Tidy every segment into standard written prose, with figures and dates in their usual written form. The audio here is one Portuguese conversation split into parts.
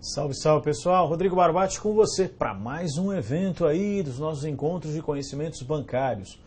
Salve, salve pessoal, Rodrigo Barbati com você para mais um evento aí dos nossos encontros de conhecimentos bancários.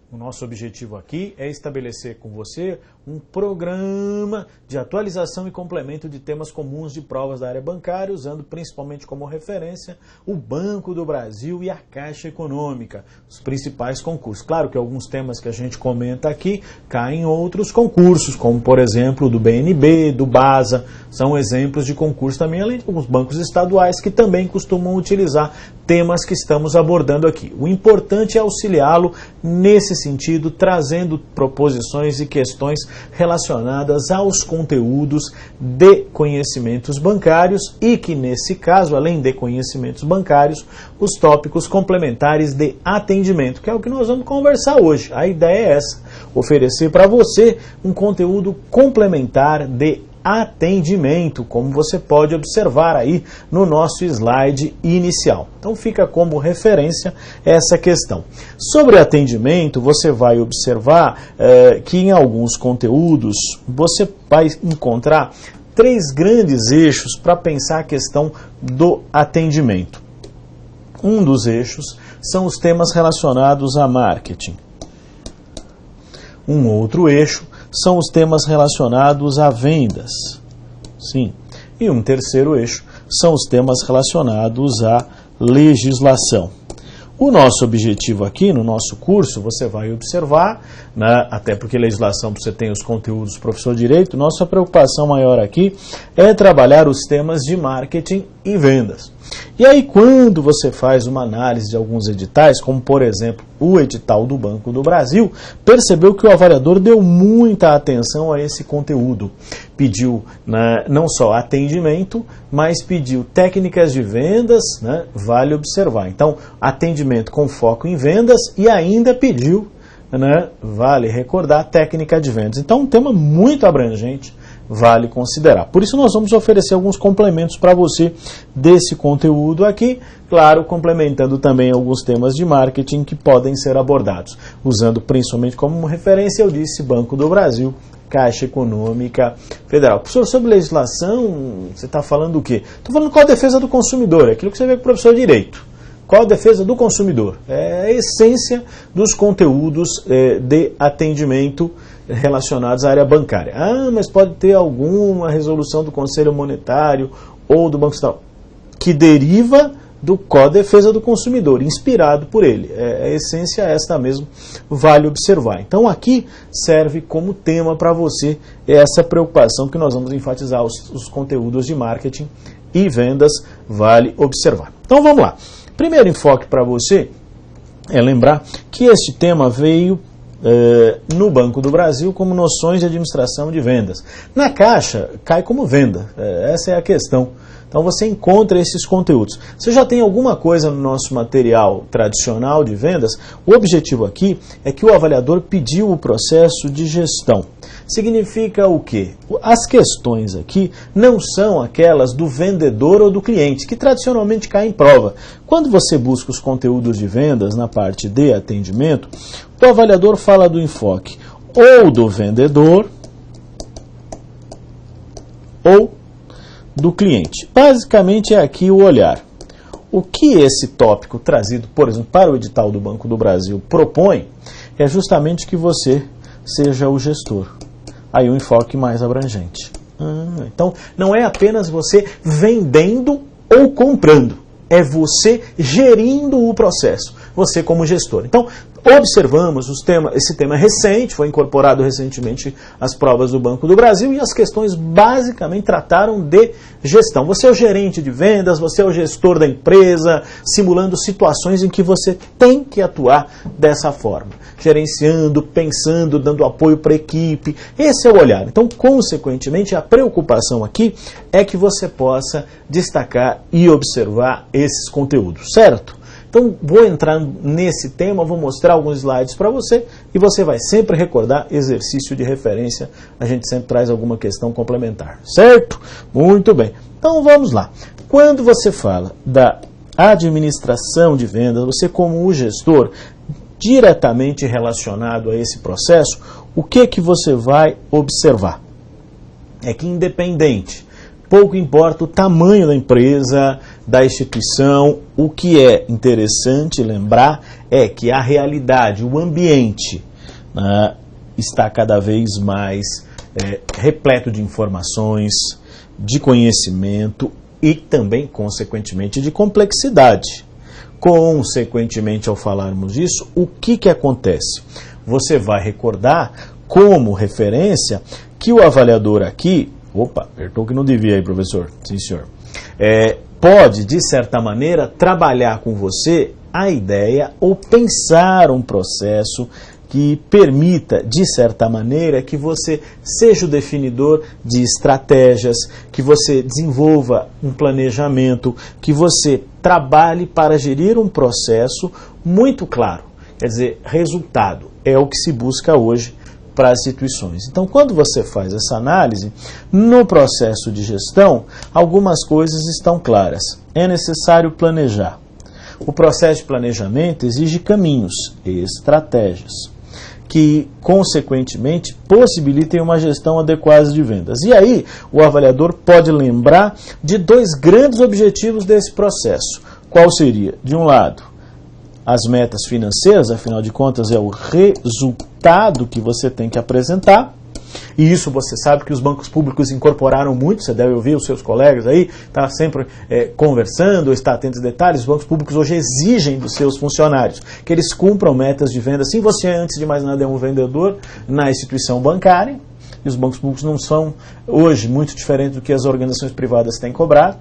O nosso objetivo aqui é estabelecer com você um programa de atualização e complemento de temas comuns de provas da área bancária, usando principalmente como referência o Banco do Brasil e a Caixa Econômica, os principais concursos. Claro que alguns temas que a gente comenta aqui caem em outros concursos, como por exemplo do BNB, do BASA, são exemplos de concurso também, além de alguns bancos estaduais que também costumam utilizar temas que estamos abordando aqui. O importante é auxiliá-lo nesse sentido, trazendo proposições e questões relacionadas aos conteúdos de conhecimentos bancários e que, nesse caso, além de conhecimentos bancários, os tópicos complementares de atendimento, que é o que nós vamos conversar hoje. A ideia é essa, oferecer para você um conteúdo complementar de atendimento, como você pode observar aí no nosso slide inicial. Então fica como referência essa questão. Sobre atendimento, você vai observar que em alguns conteúdos você vai encontrar três grandes eixos para pensar a questão do atendimento. Um dos eixos são os temas relacionados a marketing. Um outro eixo são os temas relacionados a vendas. Sim. E um terceiro eixo são os temas relacionados à legislação. O nosso objetivo aqui no nosso curso, você vai observar, né, até porque legislação você tem os conteúdos do professor de direito, nossa preocupação maior aqui é trabalhar os temas de marketing e vendas. E aí quando você faz uma análise de alguns editais, como por exemplo o edital do Banco do Brasil, percebeu que o avaliador deu muita atenção a esse conteúdo. Pediu, né, não só atendimento, mas pediu técnicas de vendas, né, vale observar. Então, atendimento com foco em vendas e ainda pediu, né, vale recordar, técnica de vendas. Então, um tema muito abrangente, vale considerar. Por isso nós vamos oferecer alguns complementos para você desse conteúdo aqui, claro, complementando também alguns temas de marketing que podem ser abordados, usando principalmente como referência, eu disse, Banco do Brasil, Caixa Econômica Federal. Professor, sobre legislação, você está falando o quê? Estou falando qual a defesa do consumidor, aquilo que você vê com o professor de direito. Qual a defesa do consumidor? É a essência dos conteúdos de atendimento relacionados à área bancária. Ah, mas pode ter alguma resolução do Conselho Monetário ou do Banco Central que deriva do Código de Defesa do Consumidor, inspirado por ele. A essência é esta mesmo, vale observar. Então aqui serve como tema para você essa preocupação que nós vamos enfatizar os conteúdos de marketing e vendas, vale observar. Então vamos lá. Primeiro enfoque para você é lembrar que este tema veio no Banco do Brasil como noções de administração de vendas. Na Caixa, cai como venda. Essa é a questão. Então você encontra esses conteúdos. Você já tem alguma coisa no nosso material tradicional de vendas? O objetivo aqui é que o avaliador pediu o processo de gestão. Significa o quê? As questões aqui não são aquelas do vendedor ou do cliente, que tradicionalmente caem em prova. Quando você busca os conteúdos de vendas na parte de atendimento, o avaliador fala do enfoque ou do vendedor ou do cliente. Basicamente é aqui o olhar. O que esse tópico trazido, por exemplo, para o edital do Banco do Brasil propõe é justamente que você seja o gestor. Aí um enfoque mais abrangente. Então, não é apenas você vendendo ou comprando, é você gerindo o processo, você como gestor. Então, observamos esse tema recente, foi incorporado recentemente às provas do Banco do Brasil e as questões basicamente trataram de gestão. Você é o gerente de vendas, você é o gestor da empresa, simulando situações em que você tem que atuar dessa forma. Gerenciando, pensando, dando apoio para a equipe. Esse é o olhar. Então, consequentemente, a preocupação aqui é que você possa destacar e observar esses conteúdos, certo? Então, vou entrar nesse tema, vou mostrar alguns slides para você e você vai sempre recordar exercício de referência. A gente sempre traz alguma questão complementar, certo? Muito bem. Então, vamos lá. Quando você fala da administração de vendas, você como o gestor diretamente relacionado a esse processo, o que você vai observar? É que independente pouco importa o tamanho da empresa, da instituição. O que é interessante lembrar é que a realidade, o ambiente, né, está cada vez mais repleto de informações, de conhecimento e também, consequentemente, de complexidade. Consequentemente, ao falarmos disso, o que acontece? Você vai recordar como referência que o avaliador aqui, apertou que não devia aí, professor, sim senhor, pode, de certa maneira, trabalhar com você a ideia ou pensar um processo que permita, de certa maneira, que você seja o definidor de estratégias, que você desenvolva um planejamento, que você trabalhe para gerir um processo muito claro. Quer dizer, resultado é o que se busca hoje para as instituições. Então, quando você faz essa análise, no processo de gestão, algumas coisas estão claras. É necessário planejar. O processo de planejamento exige caminhos e estratégias que, consequentemente, possibilitem uma gestão adequada de vendas. E aí, o avaliador pode lembrar de dois grandes objetivos desse processo. Qual seria? De um lado, as metas financeiras, afinal de contas, é o resultado que você tem que apresentar. E isso você sabe que os bancos públicos incorporaram muito, você deve ouvir os seus colegas aí, está sempre conversando, está atento aos detalhes. Os bancos públicos hoje exigem dos seus funcionários que eles cumpram metas de venda. Se você, antes de mais nada, é um vendedor na instituição bancária, e os bancos públicos não são, hoje, muito diferentes do que as organizações privadas têm cobrado,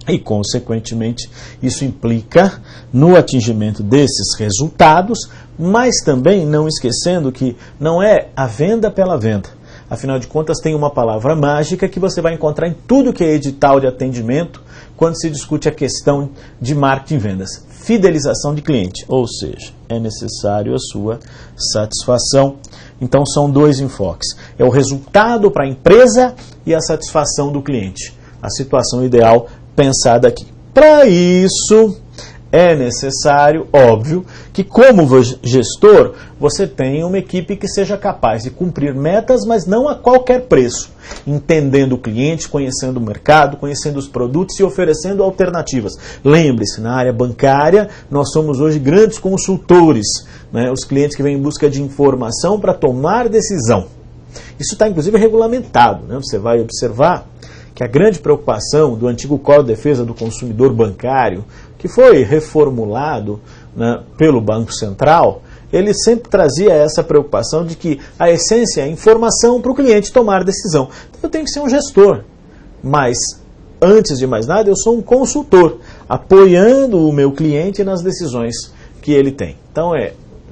e, consequentemente, isso implica no atingimento desses resultados, mas também não esquecendo que não é a venda pela venda. Afinal de contas, tem uma palavra mágica que você vai encontrar em tudo que é edital de atendimento quando se discute a questão de marketing e vendas. Fidelização de cliente, ou seja, é necessário a sua satisfação. Então, são dois enfoques. É o resultado para a empresa e a satisfação do cliente. A situação ideal pensada aqui. Para isso, é necessário, óbvio, que como gestor, você tenha uma equipe que seja capaz de cumprir metas, mas não a qualquer preço, entendendo o cliente, conhecendo o mercado, conhecendo os produtos e oferecendo alternativas. Lembre-se, na área bancária, nós somos hoje grandes consultores, né? Os clientes que vêm em busca de informação para tomar decisão. Isso está, inclusive, regulamentado, né? Você vai observar que a grande preocupação do antigo Código de Defesa do Consumidor Bancário, que foi reformulado, né, pelo Banco Central, ele sempre trazia essa preocupação de que a essência é a informação para o cliente tomar decisão. Então eu tenho que ser um gestor, mas antes de mais nada eu sou um consultor, apoiando o meu cliente nas decisões que ele tem. Então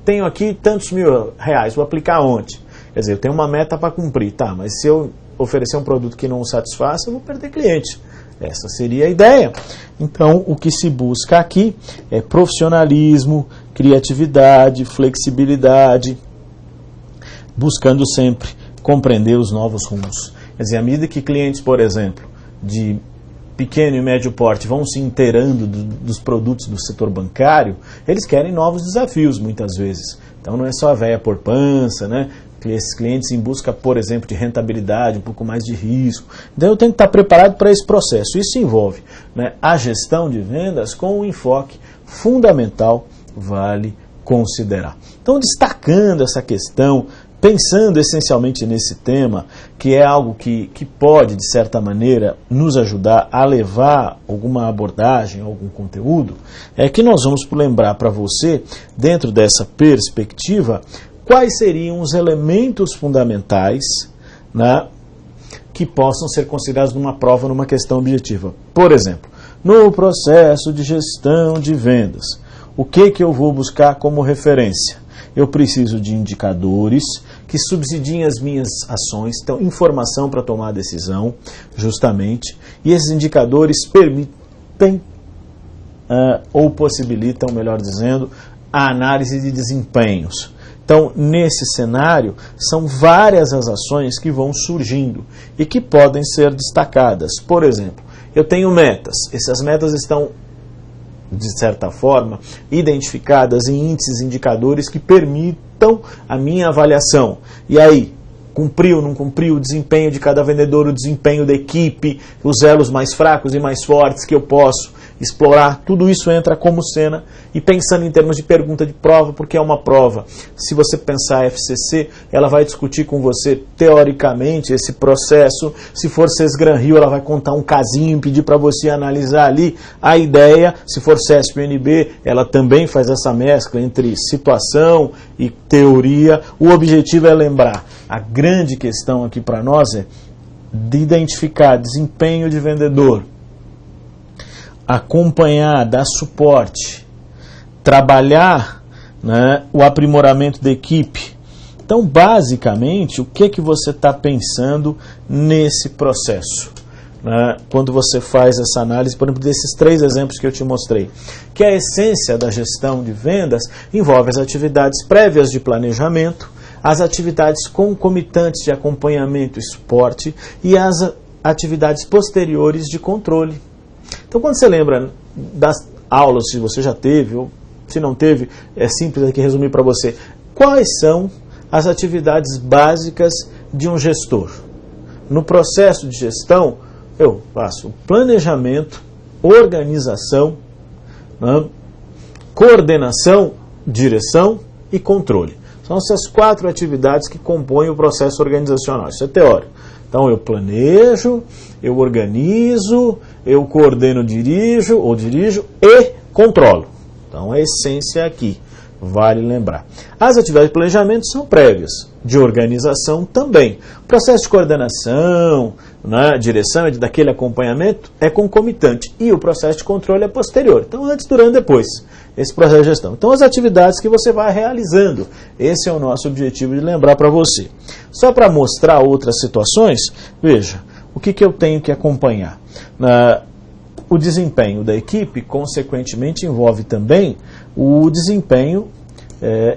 tenho aqui tantos R$1.000, vou aplicar onde? Quer dizer, eu tenho uma meta para cumprir, tá, mas se eu oferecer um produto que não o satisfaça, eu vou perder cliente. Essa seria a ideia. Então, o que se busca aqui é profissionalismo, criatividade, flexibilidade, buscando sempre compreender os novos rumos. Quer dizer, à medida que clientes, por exemplo, de pequeno e médio porte vão se inteirando dos produtos do setor bancário, eles querem novos desafios, muitas vezes. Então, não é só a véia por pança, né? Esses clientes em busca, por exemplo, de rentabilidade, um pouco mais de risco. Então eu tenho que estar preparado para esse processo. Isso envolve, né, a gestão de vendas com um enfoque fundamental, vale considerar. Então, destacando essa questão, pensando essencialmente nesse tema, que é algo que pode, de certa maneira, nos ajudar a levar alguma abordagem, algum conteúdo, é que nós vamos lembrar para você, dentro dessa perspectiva, quais seriam os elementos fundamentais, né, que possam ser considerados numa prova, numa questão objetiva. Por exemplo, no processo de gestão de vendas, o que eu vou buscar como referência? Eu preciso de indicadores que subsidiem as minhas ações, então informação para tomar a decisão, justamente, e esses indicadores permitem, ou possibilitam, melhor dizendo, a análise de desempenhos. Então, nesse cenário, são várias as ações que vão surgindo e que podem ser destacadas. Por exemplo, eu tenho metas. Essas metas estão, de certa forma, identificadas em índices, indicadores que permitam a minha avaliação. E aí, cumpriu, não cumpriu, o desempenho de cada vendedor, o desempenho da equipe, os elos mais fracos e mais fortes que eu posso explorar, tudo isso entra como cena, e pensando em termos de pergunta de prova, porque é uma prova. Se você pensar FCC, ela vai discutir com você, teoricamente, esse processo. Se for CESGRAN-Rio, ela vai contar um casinho, pedir para você analisar ali a ideia. Se for CESP-UNB, ela também faz essa mescla entre situação e teoria. O objetivo é lembrar, a grande questão aqui para nós é de identificar desempenho de vendedor, acompanhar, dar suporte, trabalhar, né, o aprimoramento da equipe. Então, basicamente, o que você está pensando nesse processo, né, quando você faz essa análise, por exemplo, desses 3 exemplos que eu te mostrei? Que a essência da gestão de vendas envolve as atividades prévias de planejamento, as atividades concomitantes de acompanhamento e suporte e as atividades posteriores de controle. Então, quando você lembra das aulas, se você já teve, ou se não teve, é simples aqui resumir para você. Quais são as atividades básicas de um gestor? No processo de gestão, eu faço planejamento, organização, né, coordenação, direção e controle. São essas 4 atividades que compõem o processo organizacional. Isso é teórico. Então, eu planejo, eu organizo, eu coordeno, dirijo e controlo. Então, a essência aqui, vale lembrar. As atividades de planejamento são prévias, de organização também. O processo de coordenação, né, direção, daquele acompanhamento é concomitante. E o processo de controle é posterior. Então, antes, durante e depois, esse processo de gestão. Então, as atividades que você vai realizando. Esse é o nosso objetivo de lembrar para você. Só para mostrar outras situações, veja, o que eu tenho que acompanhar? O desempenho da equipe, consequentemente, envolve também o desempenho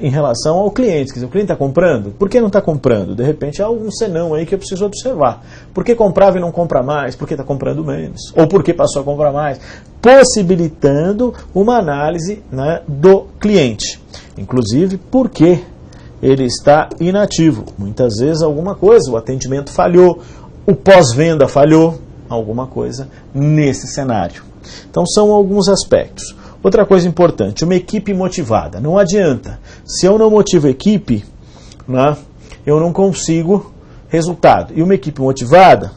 em relação ao cliente. Quer dizer, o cliente está comprando? Por que não está comprando? De repente há algum senão aí que eu preciso observar. Por que comprava e não compra mais? Por que está comprando menos? Ou por que passou a comprar mais? Possibilitando uma análise, né, do cliente. Inclusive, por que ele está inativo? Muitas vezes alguma coisa, o atendimento falhou, o pós-venda falhou, alguma coisa nesse cenário. Então são alguns aspectos. Outra coisa importante, uma equipe motivada. Não adianta. Se eu não motivo a equipe, né, eu não consigo resultado. E uma equipe motivada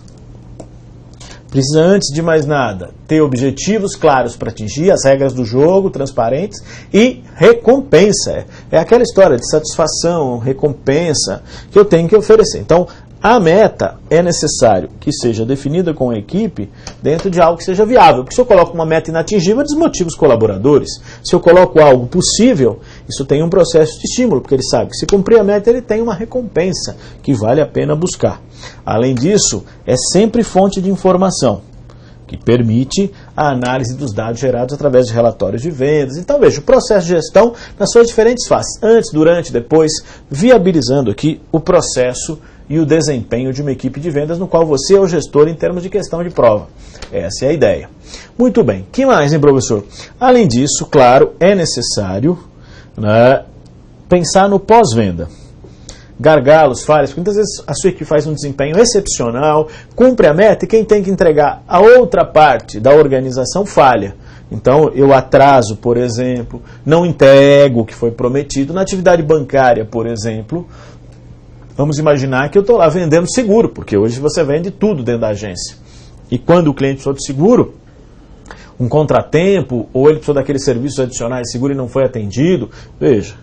precisa, antes de mais nada, ter objetivos claros para atingir, as regras do jogo transparentes e recompensa. É aquela história de satisfação, recompensa que eu tenho que oferecer. Então, a meta é necessário que seja definida com a equipe dentro de algo que seja viável. Porque se eu coloco uma meta inatingível, eu desmotivo os colaboradores. Se eu coloco algo possível, isso tem um processo de estímulo, porque ele sabe que se cumprir a meta, ele tem uma recompensa que vale a pena buscar. Além disso, é sempre fonte de informação, que permite a análise dos dados gerados através de relatórios de vendas. Então, veja, o processo de gestão nas suas diferentes fases, antes, durante, depois, viabilizando aqui o processo e o desempenho de uma equipe de vendas no qual você é o gestor em termos de questão de prova. Essa é a ideia. Muito bem. Que mais, hein, professor? Além disso, claro, é necessário, né, pensar no pós-venda. Gargalos, falhas, porque muitas vezes a sua equipe faz um desempenho excepcional, cumpre a meta e quem tem que entregar a outra parte da organização falha. Então, eu atraso, por exemplo, não entrego o que foi prometido. Na atividade bancária, por exemplo, vamos imaginar que eu estou lá vendendo seguro, porque hoje você vende tudo dentro da agência. E quando o cliente precisou de seguro, um contratempo, ou ele precisou daqueles serviços adicionais de seguro e não foi atendido, veja,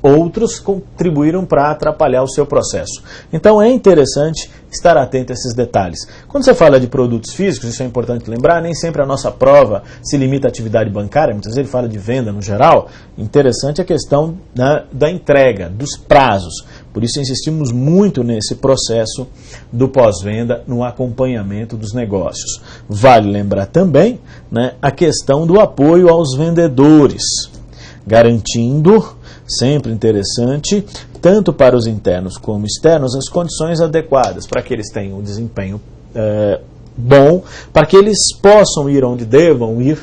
outros contribuíram para atrapalhar o seu processo. Então é interessante estar atento a esses detalhes. Quando você fala de produtos físicos, isso é importante lembrar, nem sempre a nossa prova se limita à atividade bancária, muitas vezes ele fala de venda no geral. Interessante a questão da entrega, dos prazos. Por isso insistimos muito nesse processo do pós-venda, no acompanhamento dos negócios. Vale lembrar também, né, a questão do apoio aos vendedores, garantindo, sempre interessante, tanto para os internos como externos, as condições adequadas para que eles tenham um desempenho bom, para que eles possam ir onde devam ir,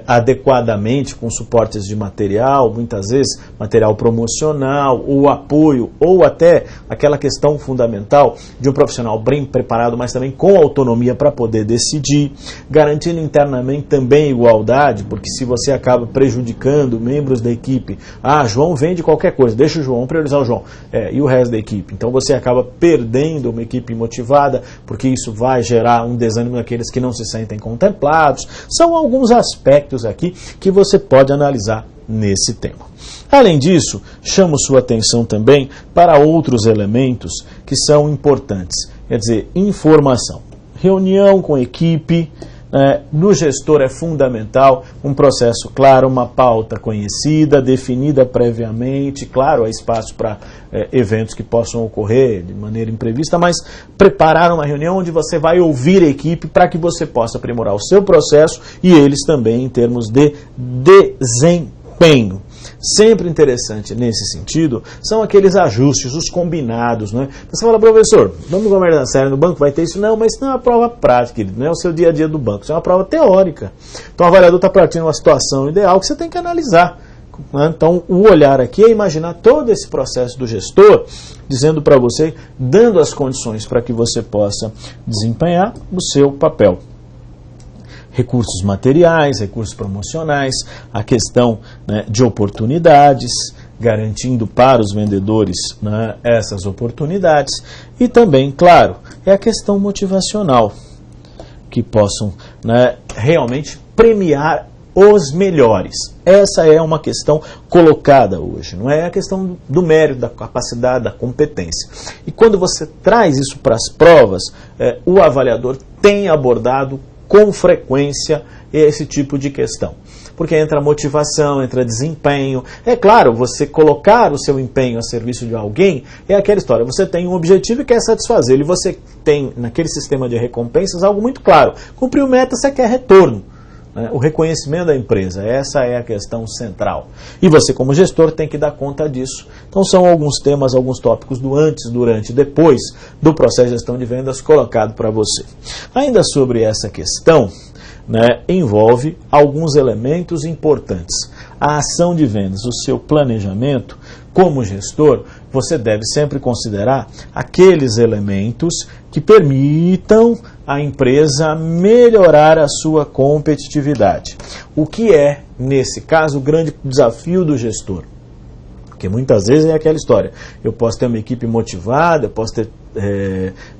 adequadamente com suportes de material, muitas vezes material promocional, ou apoio, ou até aquela questão fundamental de um profissional bem preparado, mas também com autonomia para poder decidir, garantindo internamente também igualdade, porque se você acaba prejudicando membros da equipe, João vende qualquer coisa, deixa o João, priorizar o João, e o resto da equipe, então você acaba perdendo uma equipe motivada, porque isso vai gerar um desânimo naqueles que não se sentem contemplados. São alguns aspectos aqui que você pode analisar nesse tema. Além disso, chamo sua atenção também para outros elementos que são importantes, quer dizer, informação, reunião com equipe. No gestor é fundamental um processo claro, uma pauta conhecida, definida previamente, claro, há espaço para eventos que possam ocorrer de maneira imprevista, mas preparar uma reunião onde você vai ouvir a equipe para que você possa aprimorar o seu processo e eles também em termos de desempenho. Sempre interessante nesse sentido são aqueles ajustes, os combinados, né? Você fala, professor, vamos conversar sério no banco, vai ter isso? Não, mas isso não é uma prova prática, não é o seu dia a dia do banco, isso é uma prova teórica. Então o avaliador está partindo de uma situação ideal que você tem que analisar. Né? Então o olhar aqui é imaginar todo esse processo do gestor, dizendo para você, dando as condições para que você possa desempenhar o seu papel. Recursos materiais, recursos promocionais, a questão, né, de oportunidades, garantindo para os vendedores, né, essas oportunidades, e também, claro, é a questão motivacional, que possam, né, realmente premiar os melhores. Essa é uma questão colocada hoje, não é a questão do mérito, da capacidade, da competência. E quando você traz isso para as provas, o avaliador tem abordado com frequência esse tipo de questão. Porque entra motivação, entra desempenho. É claro, você colocar o seu empenho a serviço de alguém é aquela história. Você tem um objetivo e quer satisfazê-lo. E você tem, naquele sistema de recompensas, algo muito claro. Cumpriu meta, você quer retorno. O reconhecimento da empresa, essa é a questão central. E você, como gestor, tem que dar conta disso. Então são alguns temas, alguns tópicos do antes, durante e depois do processo de gestão de vendas colocado para você. Ainda sobre essa questão, né, envolve alguns elementos importantes. A ação de vendas, o seu planejamento, como gestor, você deve sempre considerar aqueles elementos que permitam a empresa melhorar a sua competitividade. O que é, nesse caso, o grande desafio do gestor? Porque muitas vezes é aquela história, eu posso ter uma equipe motivada, eu posso ter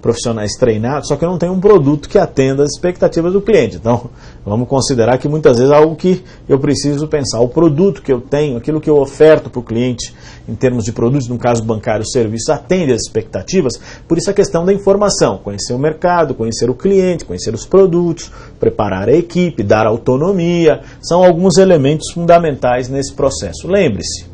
profissionais treinados, só que eu não tenho um produto que atenda às expectativas do cliente. Então, vamos considerar que muitas vezes é algo que eu preciso pensar. O produto que eu tenho, aquilo que eu oferto para o cliente, em termos de produtos, no caso bancário, serviço, atende às expectativas. Por isso a questão da informação, conhecer o mercado, conhecer o cliente, conhecer os produtos, preparar a equipe, dar autonomia, são alguns elementos fundamentais nesse processo. Lembre-se,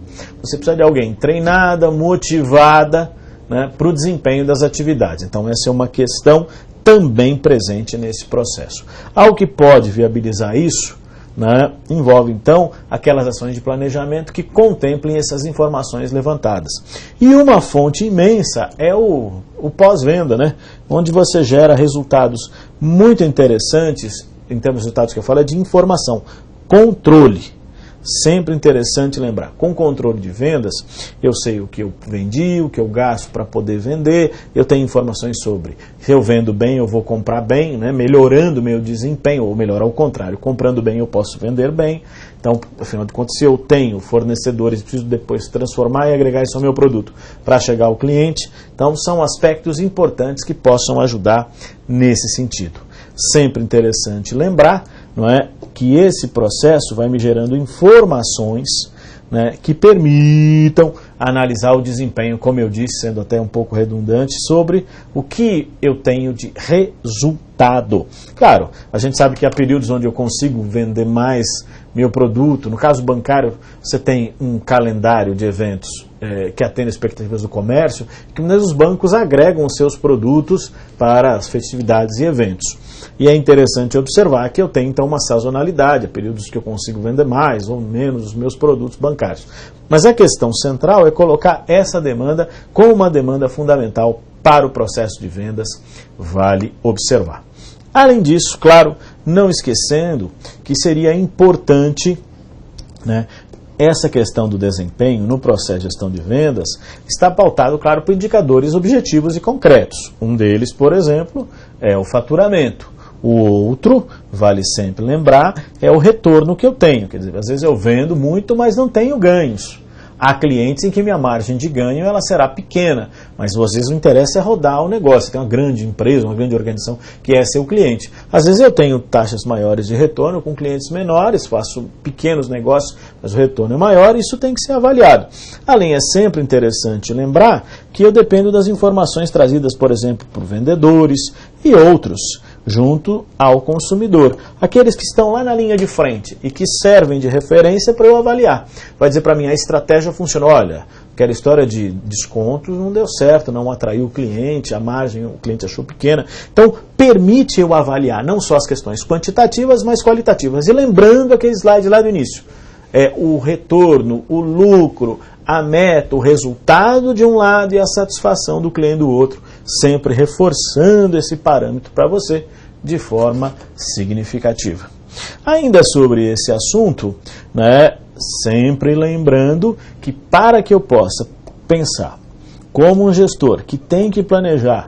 você precisa de alguém treinada, motivada, né, para o desempenho das atividades. Então essa é uma questão também presente nesse processo. Algo que pode viabilizar isso, né, envolve então aquelas ações de planejamento que contemplem essas informações levantadas. E uma fonte imensa é o pós-venda, né, onde você gera resultados muito interessantes, em termos de resultados que eu falo, é de informação, controle. Sempre interessante lembrar, com controle de vendas, eu sei o que eu vendi, o que eu gasto para poder vender, eu tenho informações sobre se eu vendo bem, eu vou comprar bem, né, melhorando meu desempenho, ou melhor, ao contrário, comprando bem eu posso vender bem. Então, afinal de contas, se eu tenho fornecedores, preciso depois transformar e agregar isso ao meu produto para chegar ao cliente. Então, são aspectos importantes que possam ajudar nesse sentido. Sempre interessante lembrar, não é, que esse processo vai me gerando informações, né, que permitam analisar o desempenho, como eu disse, sendo até um pouco redundante, sobre o que eu tenho de resultado. Claro, a gente sabe que há períodos onde eu consigo vender mais meu produto. No caso bancário, você tem um calendário de eventos que atende às expectativas do comércio, que os bancos agregam os seus produtos para as festividades e eventos. E é interessante observar que eu tenho então uma sazonalidade, há períodos que eu consigo vender mais ou menos os meus produtos bancários. Mas a questão central é colocar essa demanda como uma demanda fundamental para o processo de vendas, vale observar. Além disso, claro, não esquecendo que seria importante, né, essa questão do desempenho no processo de gestão de vendas está pautado, claro, por indicadores objetivos e concretos. Um deles, por exemplo, é o faturamento. O outro, vale sempre lembrar, é o retorno que eu tenho. Quer dizer, às vezes eu vendo muito, mas não tenho ganhos. Há clientes em que minha margem de ganho ela será pequena, mas às vezes o interesse é rodar o negócio. Tem uma grande empresa, uma grande organização que é seu cliente. Às vezes eu tenho taxas maiores de retorno com clientes menores, faço pequenos negócios, mas o retorno é maior e isso tem que ser avaliado. Além, é sempre interessante lembrar que eu dependo das informações trazidas, por exemplo, por vendedores e outros, junto ao consumidor. Aqueles que estão lá na linha de frente e que servem de referência para eu avaliar. Vai dizer para mim, a estratégia funcionou. Olha, aquela história de desconto não deu certo, não atraiu o cliente, a margem o cliente achou pequena. Então, permite eu avaliar não só as questões quantitativas, mas qualitativas. E lembrando aquele slide lá do início. O retorno, o lucro, a meta, o resultado de um lado e a satisfação do cliente do outro, sempre reforçando esse parâmetro para você de forma significativa. Ainda sobre esse assunto, né, sempre lembrando que para que eu possa pensar como um gestor que tem que planejar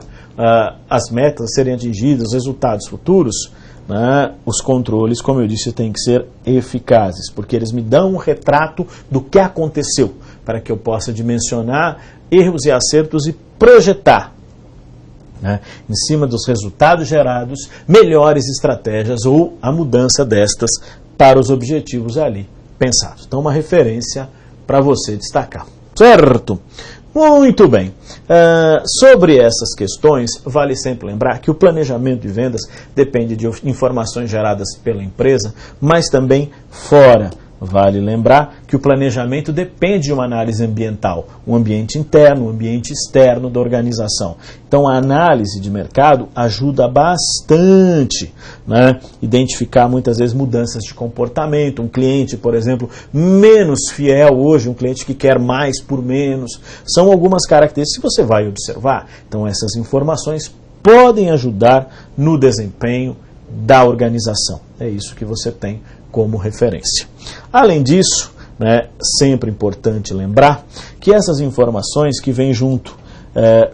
as metas a serem atingidas, os resultados futuros, né, os controles, como eu disse, têm que ser eficazes, porque eles me dão um retrato do que aconteceu, para que eu possa dimensionar erros e acertos e projetar, né, em cima dos resultados gerados, melhores estratégias ou a mudança destas para os objetivos ali pensados. Então, uma referência para você destacar. Certo? Muito bem. Sobre essas questões, vale sempre lembrar que o planejamento de vendas depende de informações geradas pela empresa, mas também fora. Vale lembrar que o planejamento depende de uma análise ambiental, um ambiente interno, um ambiente externo da organização. Então a análise de mercado ajuda bastante, né? Identificar muitas vezes mudanças de comportamento, um cliente, por exemplo, menos fiel hoje, um cliente que quer mais por menos, são algumas características que você vai observar. Então essas informações podem ajudar no desempenho da organização. É isso que você tem como referência. Além disso, né, sempre importante lembrar que essas informações que vêm junto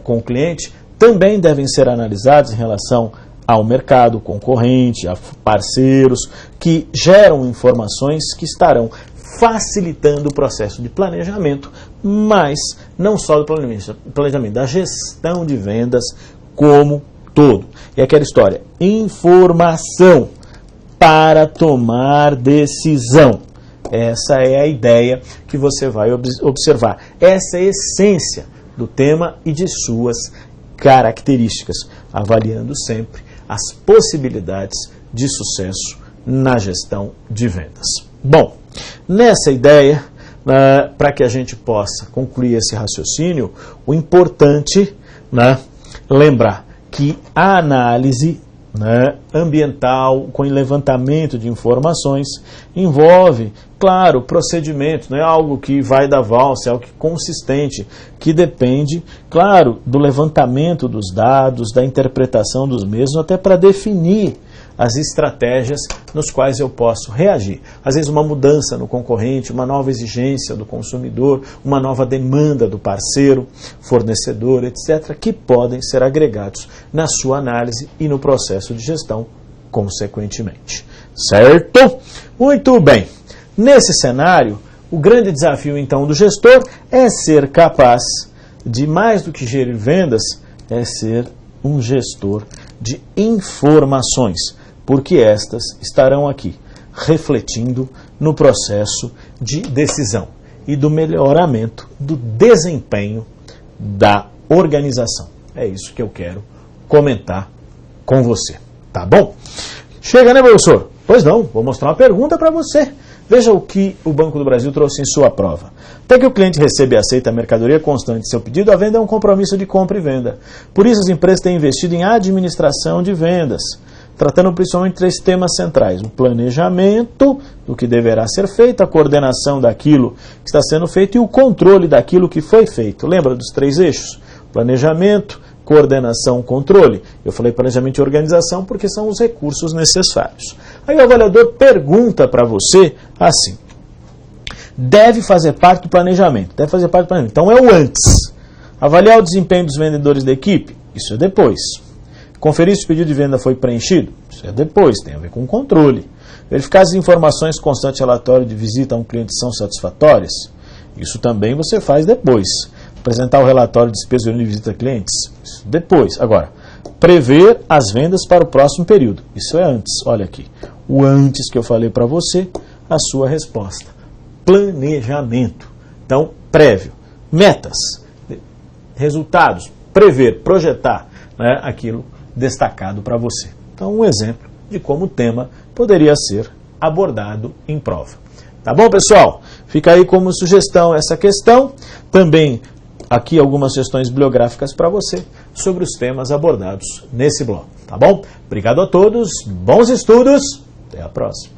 com o cliente também devem ser analisadas em relação ao mercado concorrente, a parceiros que geram informações que estarão facilitando o processo de planejamento, mas não só do planejamento, da gestão de vendas como todo. E aquela história, informação para tomar decisão. Essa é a ideia que você vai observar. Essa é a essência do tema e de suas características, avaliando sempre as possibilidades de sucesso na gestão de vendas. Bom, nessa ideia, para que a gente possa concluir esse raciocínio, o importante, né, lembrar que a análise, né, ambiental, com levantamento de informações, envolve, claro, procedimento, não é algo que vai da valsa, é algo consistente, que depende, claro, do levantamento dos dados, da interpretação dos mesmos, até para definir as estratégias nos quais eu posso reagir. Às vezes uma mudança no concorrente, uma nova exigência do consumidor, uma nova demanda do parceiro, fornecedor, etc., que podem ser agregados na sua análise e no processo de gestão, consequentemente. Certo? Muito bem. Nesse cenário, o grande desafio, então, do gestor é ser capaz de, mais do que gerir vendas, é ser um gestor de informações, porque estas estarão aqui, refletindo no processo de decisão e do melhoramento do desempenho da organização. É isso que eu quero comentar com você. Tá bom? Chega, né, professor? Pois não, vou mostrar uma pergunta para você. Veja o que o Banco do Brasil trouxe em sua prova. Até que o cliente receba e aceita a mercadoria constante de seu pedido, a venda é um compromisso de compra e venda. Por isso, as empresas têm investido em administração de vendas, tratando principalmente de 3 temas centrais: o planejamento do que deverá ser feito, a coordenação daquilo que está sendo feito e o controle daquilo que foi feito. Lembra dos 3 eixos? Planejamento, coordenação, controle. Eu falei planejamento e organização porque são os recursos necessários. Aí o avaliador pergunta para você assim: deve fazer parte do planejamento. Deve fazer parte do planejamento. Então é o antes. Avaliar o desempenho dos vendedores da equipe. Isso é depois. Conferir se o pedido de venda foi preenchido. Isso é depois. Tem a ver com controle. Verificar as informações constantes relatório de visita a um cliente são satisfatórias. Isso também você faz depois. Apresentar o relatório de despesa de visita a clientes. Isso depois. Agora, prever as vendas para o próximo período. Isso é antes. Olha aqui. O antes que eu falei para você, a sua resposta. Planejamento. Então, prévio. Metas. Resultados. Prever, projetar, né, aquilo destacado para você. Então, um exemplo de como o tema poderia ser abordado em prova. Tá bom, pessoal? Fica aí como sugestão essa questão. Também aqui algumas sugestões bibliográficas para você sobre os temas abordados nesse bloco. Tá bom? Obrigado a todos, bons estudos, até a próxima.